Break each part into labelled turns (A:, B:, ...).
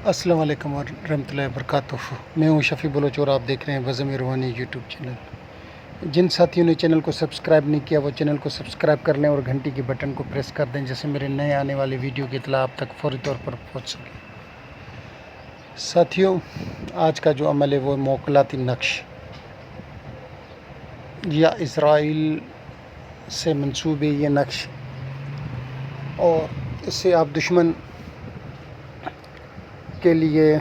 A: अस्सलाम वालेकुम रहमतुल्लाहि वबरकातुहू। मैं हूं शफ़ी बलोच और आप देख रहे हैं वज़म रूहानी यूट्यूब चैनल। जिन साथियों ने चैनल को सब्सक्राइब नहीं किया वो चैनल को सब्सक्राइब कर लें और घंटी के बटन को प्रेस कर दें, जिससे मेरे नए आने वाले वीडियो की इत्तला आप तक फ़ौरी तौर पर पहुंच सके। साथियों, आज का जो अमल है वो मौकलाती नक्श या इसराइल से मंसूब है ये नक्श, और इससे आप दुश्मन के लिए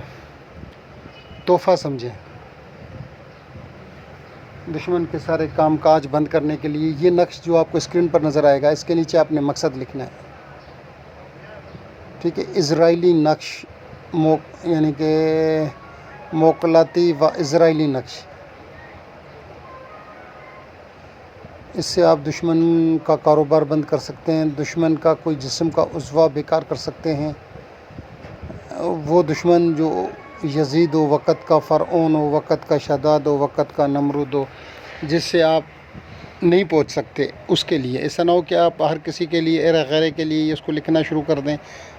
A: तोहफ़ा समझें। दुश्मन के सारे कामकाज बंद करने के लिए ये नक्श जो आपको स्क्रीन पर नज़र आएगा, इसके नीचे आपने मकसद लिखना है, ठीक है। इज़राइली नक्श यानी कि मौकलाती व इज़राइली नक्श। इससे आप दुश्मन का कारोबार बंद कर सकते हैं, दुश्मन का कोई जिस्म का उज़्वा बेकार कर सकते हैं। वो दुश्मन जो यजीद हो, वक़्त का फ़रऔन हो, वक़्त का शदाद हो, वक़्त का नमरूद हो, जिससे आप नहीं पहुंच सकते, उसके लिए। ऐसा ना हो कि आप हर किसी के लिए गैर के लिए इसको लिखना शुरू कर दें,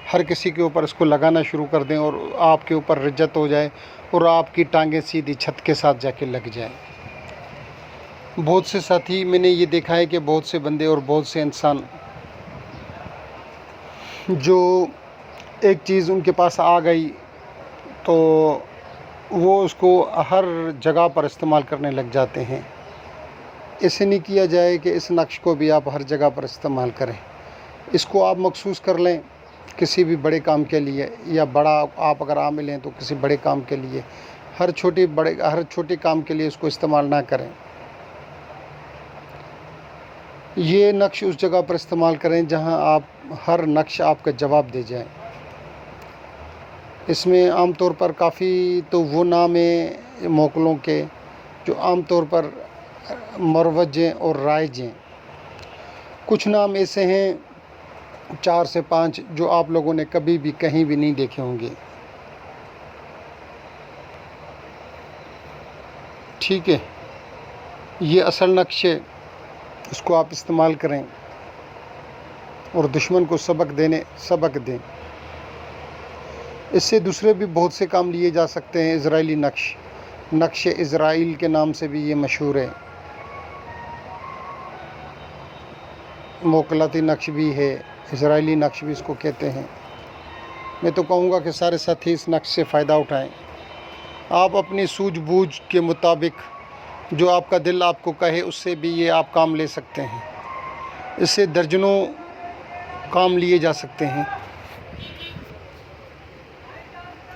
A: हर किसी के ऊपर इसको लगाना शुरू कर दें और आपके ऊपर रिज्जत हो जाए और आपकी टांगें सीधी छत के साथ जाके लग जाएं। बहुत से साथी, मैंने ये देखा है कि बहुत से बंदे और बहुत से इंसान जो एक चीज़ उनके पास आ गई तो वो उसको हर जगह पर इस्तेमाल करने लग जाते हैं। ऐसे नहीं किया जाए कि इस नक्श को भी आप हर जगह पर इस्तेमाल करें। इसको आप मखसूस कर लें किसी भी बड़े काम के लिए, या बड़ा आप अगर आमिल हैं तो किसी बड़े काम के लिए। हर छोटे काम के लिए इसको इस्तेमाल ना करें। ये नक्श उस जगह पर इस्तेमाल करें जहां आप हर नक्श आपका जवाब दे जाए। इसमें आम तौर पर काफ़ी तो वो नाम है मोकलों के जो आम तौर पर मरवज हैं और राइज हैं। कुछ नाम ऐसे हैं 4 से 5 जो आप लोगों ने कभी भी कहीं भी नहीं देखे होंगे, ठीक है। ये असल नक्श है, इसको आप इस्तेमाल करें और दुश्मन को सबक दें। इससे दूसरे भी बहुत से काम लिए जा सकते हैं। इज़राइली नक्श इज़राइल के नाम से भी ये मशहूर है। मौकलाती नक्श भी है, इज़राइली नक्श भी इसको कहते हैं। मैं तो कहूँगा कि सारे साथी इस नक्श से फ़ायदा उठाएं। आप अपनी सूझबूझ के मुताबिक जो आपका दिल आपको कहे उससे भी ये आप काम ले सकते हैं। इससे दर्जनों काम लिए जा सकते हैं।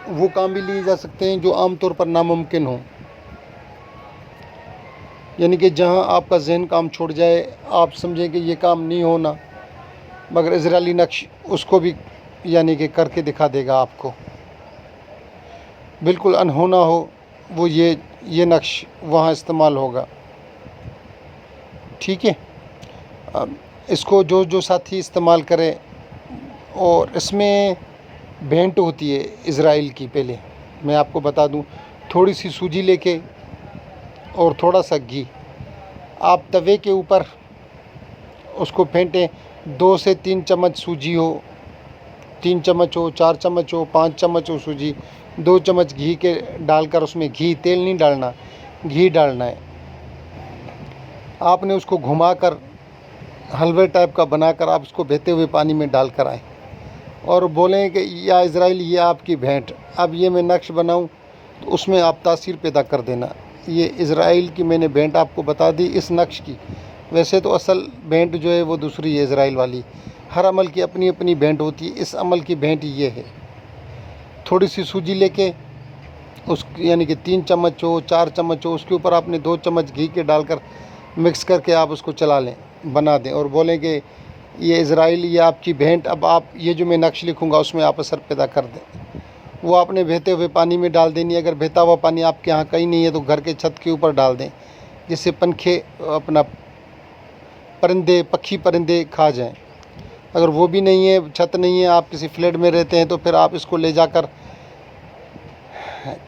A: वो काम भी लिए जा सकते हैं जो आम तौर पर नामुमकिन हो, यानी कि जहां आपका जहन काम छोड़ जाए, आप समझें कि ये काम नहीं होना, मगर इज़राइली नक्श उसको भी यानी कि करके दिखा देगा आपको। बिल्कुल अनहोना हो वो ये नक्श वहाँ इस्तेमाल होगा, ठीक है। इसको जो साथी इस्तेमाल करें, और इसमें भेंट होती है इज़राइल की। पहले मैं आपको बता दूं, थोड़ी सी सूजी लेके और थोड़ा सा घी आप तवे के ऊपर उसको फेंटें। 2 से 3 चम्मच सूजी हो, 3 चम्मच हो, 4 चम्मच हो, 5 चम्मच हो सूजी, 2 चम्मच घी के डालकर, उसमें तेल नहीं डालना, घी डालना है। आपने उसको घुमाकर हलवे टाइप का बनाकर आप उसको बहते हुए पानी में डाल कर आएँ और बोलें कि या इज़राइल ये आपकी भेंट। अब ये मैं नक्श बनाऊं तो उसमें आप तासीर पैदा कर देना। ये इज़राइल की मैंने भेंट आपको बता दी इस नक्श की। वैसे तो असल भेंट जो है वो दूसरी है, इज़राइल वाली। हर अमल की अपनी अपनी भेंट होती है, इस अमल की भेंट ये है। थोड़ी सी सूजी लेके उस यानी कि 3 चम्मच हो, 4 चम्मच हो, उसके ऊपर आपने 2 चम्मच घी के डालकर मिक्स करके आप उसको चला लें, बना दें, और बोलें कि ये इज़राइल ये आपकी भेंट। अब आप ये जो मैं नक्श लिखूँगा उसमें आप असर पैदा कर दें। वो आपने बहते हुए पानी में डाल देनी। अगर बहता हुआ पानी आपके यहाँ कहीं नहीं है तो घर के छत के ऊपर डाल दें, जिससे पंखे अपना पक्षी परिंदे खा जाएं। अगर वो भी नहीं है, छत नहीं है, आप किसी फ्लैट में रहते हैं, तो फिर आप इसको ले जाकर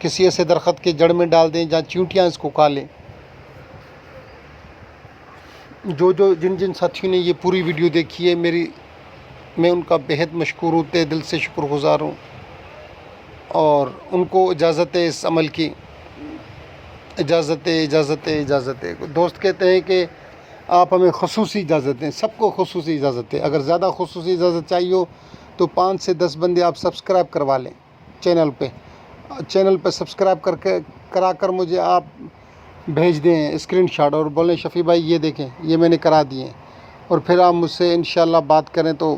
A: किसी ऐसे दरख्त के जड़ में डाल दें जहाँ चींटियाँ इसको खा लें। जिन साथियों ने ये पूरी वीडियो देखी है, मैं उनका बेहद मशकूर हूँ, तहे दिल से शुक्रगुज़ार हूँ। اور ان کو اجازت ہے اس عمل کی، اجازت ہے۔ دوست کہتے ہیں کہ آپ ہمیں خصوصی اجازت دیں، سب کو خصوصی اجازت ہے۔ اگر زیادہ خصوصی اجازت چاہیے ہو تو 5 سے 10 بندے آپ سبسکرائب کروا لیں چینل پہ سبسکرائب کرا کر مجھے آپ بھیج دیں اسکرین شاٹ اور بولیں شفیع بھائی یہ دیکھیں یہ میں نے کرا دیے، اور پھر آپ مجھ سے انشاءاللہ بات کریں تو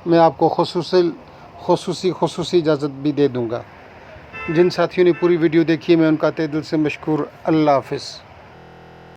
A: میں آپ کو خصوصی اجازت بھی دے دوں گا۔ جن ساتھیوں نے پوری ویڈیو دیکھی میں ان کا تہہ دل سے مشکور۔ اللہ حافظ۔